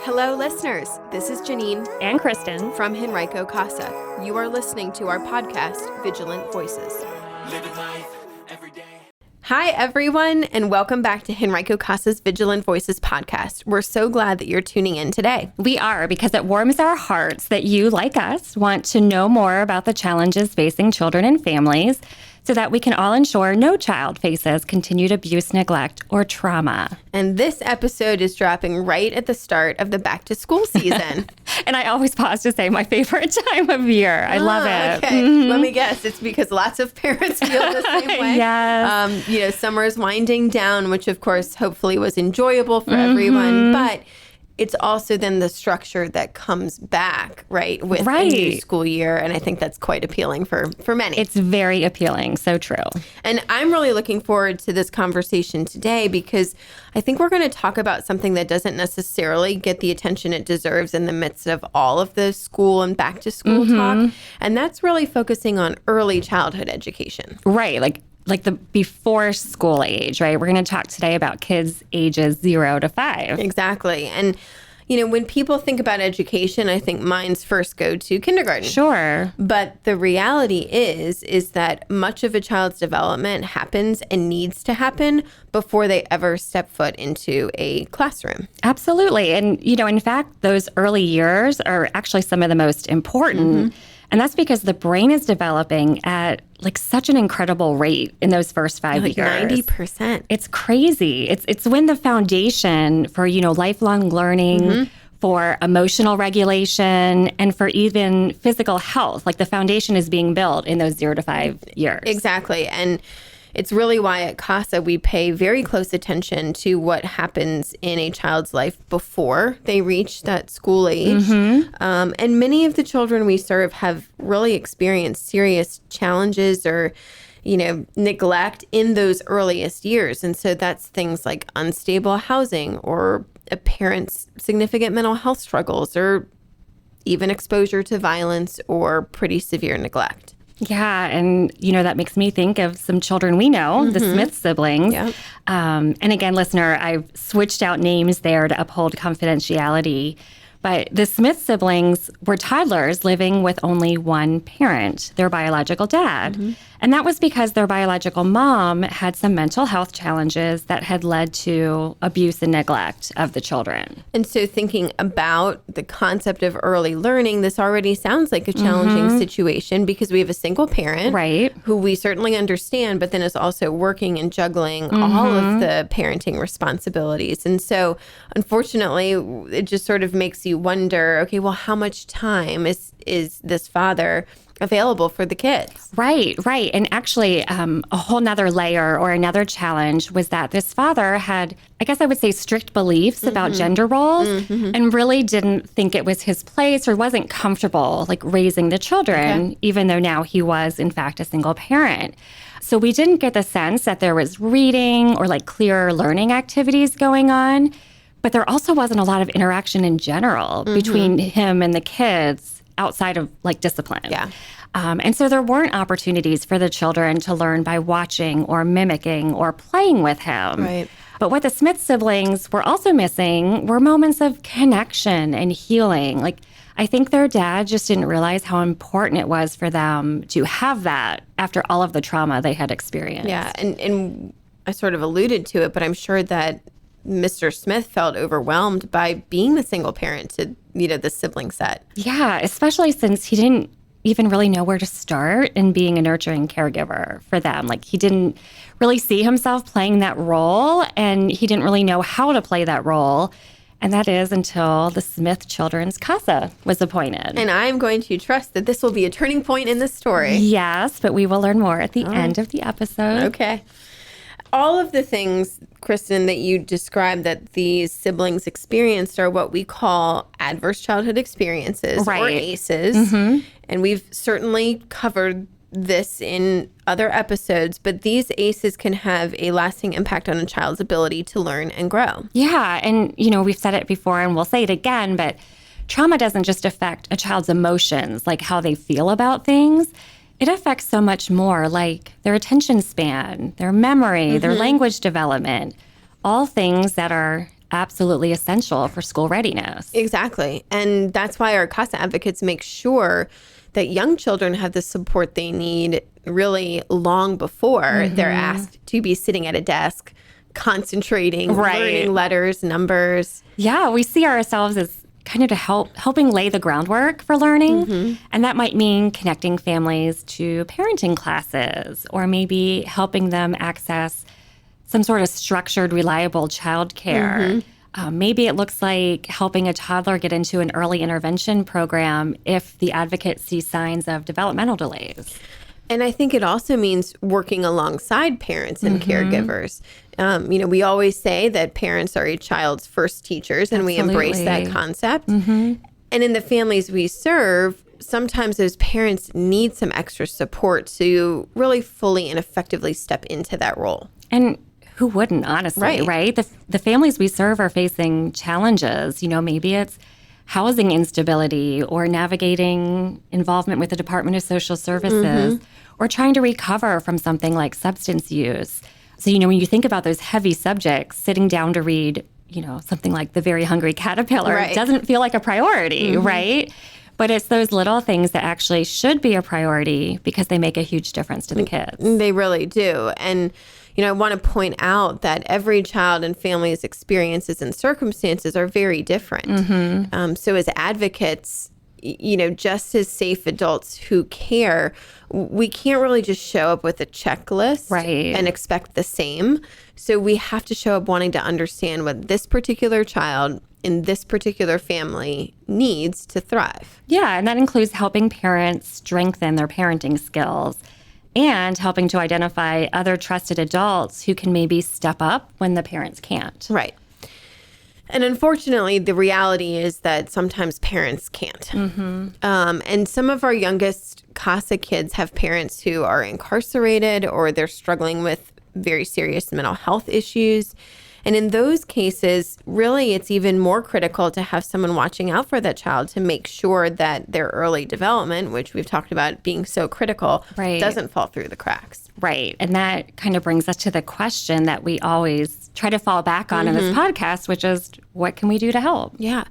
Hello, listeners. This is Janine and Kristen from Henrico Casa. You are listening to our podcast, Vigilant Voices. Living life every day. Hi, everyone, and welcome back to Henrico Casa's Vigilant Voices podcast. We're so glad that you're tuning in today. We are, because it warms our hearts that you, like us, want to know more about the challenges facing children and families so that we can all ensure no child faces continued abuse, neglect, or trauma. And this episode is dropping right at the start of the back-to-school season. And I always pause to say my favorite time of year. I love it. Okay. Let me guess. It's because lots of parents feel the same way. Yes. Summer's winding down, which, of course, hopefully was enjoyable for everyone. But it's also then the structure that comes back, right, with a new school year. And I think that's quite appealing for many. It's very appealing. So true. And I'm really looking forward to this conversation today because I think we're going to talk about something that doesn't necessarily get the attention it deserves in the midst of all of the school and back to school talk. And that's really focusing on early childhood education. Right. Like the before school age, right? We're going to talk today about kids ages 0 to 5. Exactly. And, when people think about education, I think minds first go to kindergarten. Sure. But the reality is that much of a child's development happens and needs to happen before they ever step foot into a classroom. Absolutely. And, in fact, those early years are actually some of the most important. And that's because the brain is developing at such an incredible rate in those first 5 years. 90%. It's crazy. It's when the foundation for, lifelong learning, for emotional regulation, and for even physical health, the foundation is being built in those 0 to 5 years. Exactly. And it's really why at CASA we pay very close attention to what happens in a child's life before they reach that school age. And many of the children we serve have really experienced serious challenges or, neglect in those earliest years. And so that's things like unstable housing or a parent's significant mental health struggles or even exposure to violence or pretty severe neglect. Yeah. And, that makes me think of some children we know, the Smith siblings. Yep. And again, listener, I've switched out names there to uphold confidentiality. But the Smith siblings were toddlers living with only one parent, their biological dad. And that was because their biological mom had some mental health challenges that had led to abuse and neglect of the children. And so thinking about the concept of early learning, this already sounds like a challenging situation because we have a single parent who we certainly understand, but then is also working and juggling all of the parenting responsibilities. And so unfortunately, it just sort of makes you wonder, okay, well, how much time is this father available for the kids? Right. And actually, a whole nother layer or another challenge was that this father had, I guess I would say, strict beliefs about gender roles and really didn't think it was his place or wasn't comfortable raising the children, even though now he was, in fact, a single parent. So we didn't get the sense that there was reading or clear learning activities going on. But there also wasn't a lot of interaction in general between him and the kids outside of discipline. Yeah. And so there weren't opportunities for the children to learn by watching or mimicking or playing with him. Right. But what the Smith siblings were also missing were moments of connection and healing. I think their dad just didn't realize how important it was for them to have that after all of the trauma they had experienced. Yeah. And I sort of alluded to it, but I'm sure that Mr. Smith felt overwhelmed by being the single parent to, the sibling set. Yeah, especially since he didn't even really know where to start in being a nurturing caregiver for them. He didn't really see himself playing that role, and he didn't really know how to play that role. And that is until the Smith Children's Casa was appointed. And I'm going to trust that this will be a turning point in the story. Yes, but we will learn more at the end of the episode. Okay. All of the things, Kristen, that you described that these siblings experienced are what we call adverse childhood experiences, or ACEs. And we've certainly covered this in other episodes, but these ACEs can have a lasting impact on a child's ability to learn and grow. Yeah. And, we've said it before and we'll say it again, but trauma doesn't just affect a child's emotions, how they feel about things. It affects so much more, their attention span, their memory, their language development, all things that are absolutely essential for school readiness. Exactly. And that's why our CASA advocates make sure that young children have the support they need really long before they're asked to be sitting at a desk, concentrating, learning letters, numbers. Yeah, we see ourselves as kind of helping lay the groundwork for learning. And that might mean connecting families to parenting classes, or maybe helping them access some sort of structured, reliable childcare. Maybe it looks like helping a toddler get into an early intervention program if the advocate sees signs of developmental delays. And I think it also means working alongside parents and caregivers. We always say that parents are a child's first teachers, and we embrace that concept. And in the families we serve, sometimes those parents need some extra support to really fully and effectively step into that role. And who wouldn't, honestly, right? The families we serve are facing challenges. Maybe it's housing instability, or navigating involvement with the Department of Social Services, or trying to recover from something like substance use. So, when you think about those heavy subjects, sitting down to read, something like The Very Hungry Caterpillar doesn't feel like a priority, right? But it's those little things that actually should be a priority because they make a huge difference to the kids. They really do. And I want to point out that every child and family's experiences and circumstances are very different. So as advocates, just as safe adults who care, we can't really just show up with a checklist and expect the same. So we have to show up wanting to understand what this particular child in this particular family needs to thrive. Yeah, and that includes helping parents strengthen their parenting skills, and helping to identify other trusted adults who can maybe step up when the parents can't. Right. And unfortunately, the reality is that sometimes parents can't. And some of our youngest CASA kids have parents who are incarcerated, or they're struggling with very serious mental health issues. And in those cases, really, it's even more critical to have someone watching out for that child to make sure that their early development, which we've talked about being so critical, doesn't fall through the cracks. Right. And that kind of brings us to the question that we always try to fall back on in this podcast, which is, what can we do to help? Yeah.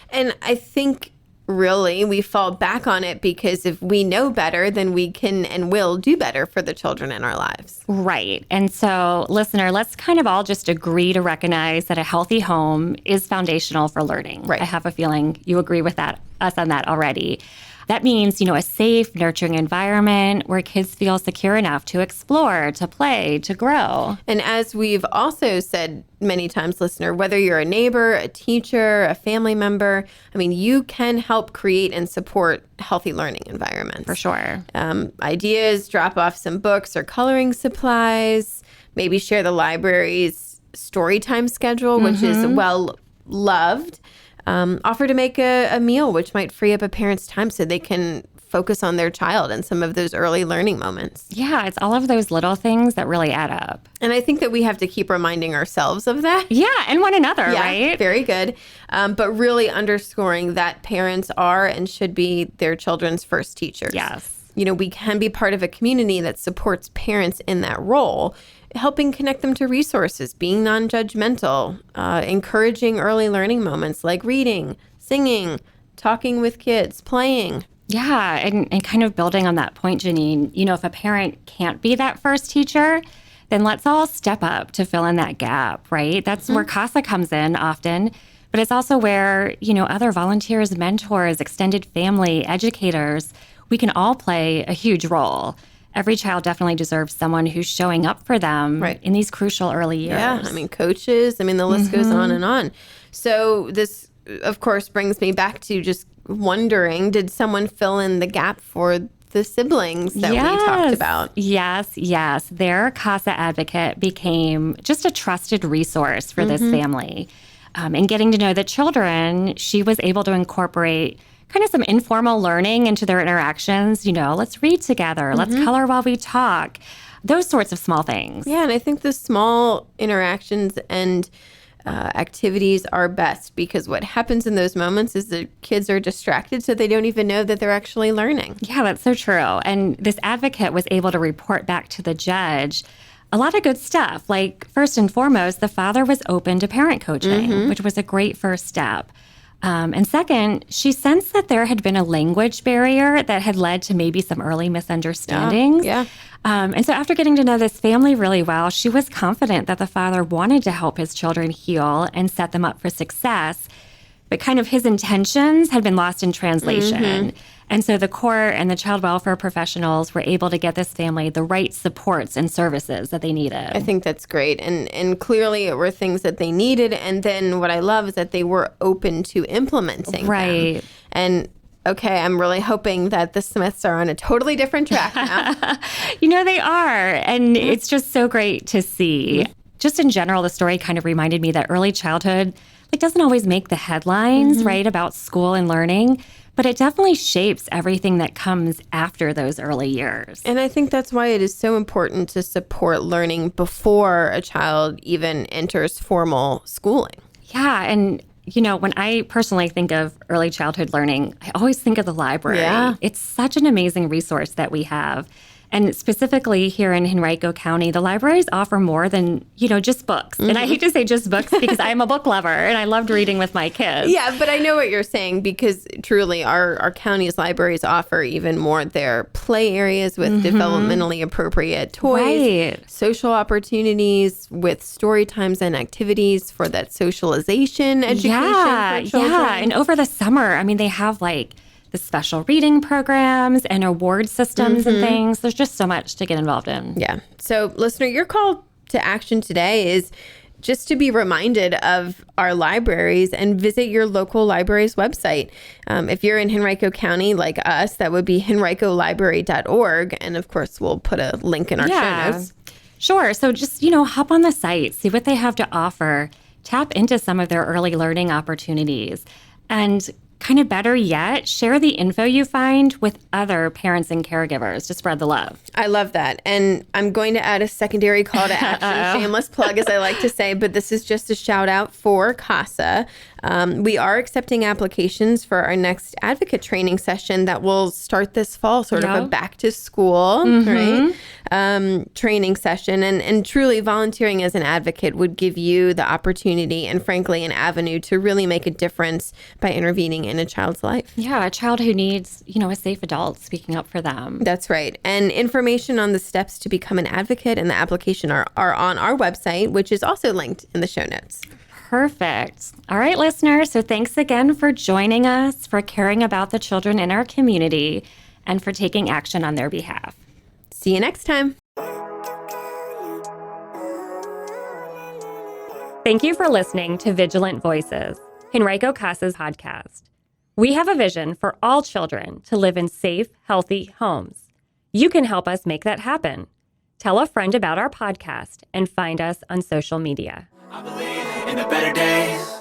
And I think really we fall back on it because if we know better, then we can and will do better for the children in our lives. Right. And so, listener, let's kind of all just agree to recognize that a healthy home is foundational for learning. Right. I have a feeling you agree with us on that already. That means, a safe, nurturing environment where kids feel secure enough to explore, to play, to grow. And as we've also said many times, listener, whether you're a neighbor, a teacher, a family member, you can help create and support healthy learning environments. For sure. Ideas, drop off some books or coloring supplies, maybe share the library's story time schedule, which is well loved. Offer to make a meal, which might free up a parent's time so they can focus on their child and some of those early learning moments. Yeah, it's all of those little things that really add up. And I think that we have to keep reminding ourselves of that. Yeah, and one another, right? Very good. But really underscoring that parents are and should be their children's first teachers. Yes. We can be part of a community that supports parents in that role, helping connect them to resources, being non-judgmental, encouraging early learning moments like reading, singing, talking with kids, playing. Yeah, and kind of building on that point, Janine, if a parent can't be that first teacher, then let's all step up to fill in that gap, right? That's where CASA comes in often, but it's also where, other volunteers, mentors, extended family, educators, we can all play a huge role. Every child definitely deserves someone who's showing up for them in these crucial early years. Yeah, coaches, the list goes on and on. So this, of course, brings me back to just wondering, did someone fill in the gap for the siblings that we talked about? Yes. Their CASA advocate became just a trusted resource for this family. And getting to know the children, she was able to incorporate kind of some informal learning into their interactions. Let's read together. Let's color while we talk. Those sorts of small things. Yeah, and I think the small interactions and activities are best because what happens in those moments is the kids are distracted, so they don't even know that they're actually learning. Yeah, that's so true. And this advocate was able to report back to the judge a lot of good stuff. Like, first and foremost, the father was open to parent coaching, which was a great first step. And second, she sensed that there had been a language barrier that had led to maybe some early misunderstandings. Yeah. And so after getting to know this family really well, she was confident that the father wanted to help his children heal and set them up for success. But kind of his intentions had been lost in translation. And so the court and the child welfare professionals were able to get this family the right supports and services that they needed. I think that's great. And clearly it were things that they needed. And then what I love is that they were open to implementing them. And okay, I'm really hoping that the Smiths are on a totally different track now. They are. And it's just so great to see. Just in general, the story kind of reminded me that early childhood doesn't always make the headlines, right, about school and learning. But it definitely shapes everything that comes after those early years. And I think that's why it is so important to support learning before a child even enters formal schooling. Yeah. And, when I personally think of early childhood learning, I always think of the library. Yeah. It's such an amazing resource that we have. And specifically here in Henrico County, the libraries offer more than, just books. And I hate to say just books because I'm a book lover and I loved reading with my kids. Yeah, but I know what you're saying because truly our county's libraries offer even more. Their play areas with developmentally appropriate toys, social opportunities with story times and activities for that socialization education for children. Yeah, and over the summer, they have the special reading programs and award systems and things. There's just so much to get involved in. Yeah. So, listener, your call to action today is just to be reminded of our libraries and visit your local library's website. If you're in Henrico County like us, that would be henricolibrary.org. And of course, we'll put a link in our show notes. Sure. So just, hop on the site, see what they have to offer, tap into some of their early learning opportunities, and kind of better yet, share the info you find with other parents and caregivers to spread the love. I love that. And I'm going to add a secondary call to action, shameless plug, as I like to say, but this is just a shout out for CASA. We are accepting applications for our next advocate training session that will start this fall, sort of a back to school, right? Training session. And truly volunteering as an advocate would give you the opportunity and frankly, an avenue to really make a difference by intervening in a child's life. Yeah, a child who needs, a safe adult speaking up for them. That's right. And information on the steps to become an advocate and the application are on our website, which is also linked in the show notes. Perfect. All right, listeners. So thanks again for joining us, for caring about the children in our community, and for taking action on their behalf. See you next time. Thank you for listening to Vigilant Voices, Henrico CASA's podcast. We have a vision for all children to live in safe, healthy homes. You can help us make that happen. Tell a friend about our podcast and find us on social media. I believe in the better days.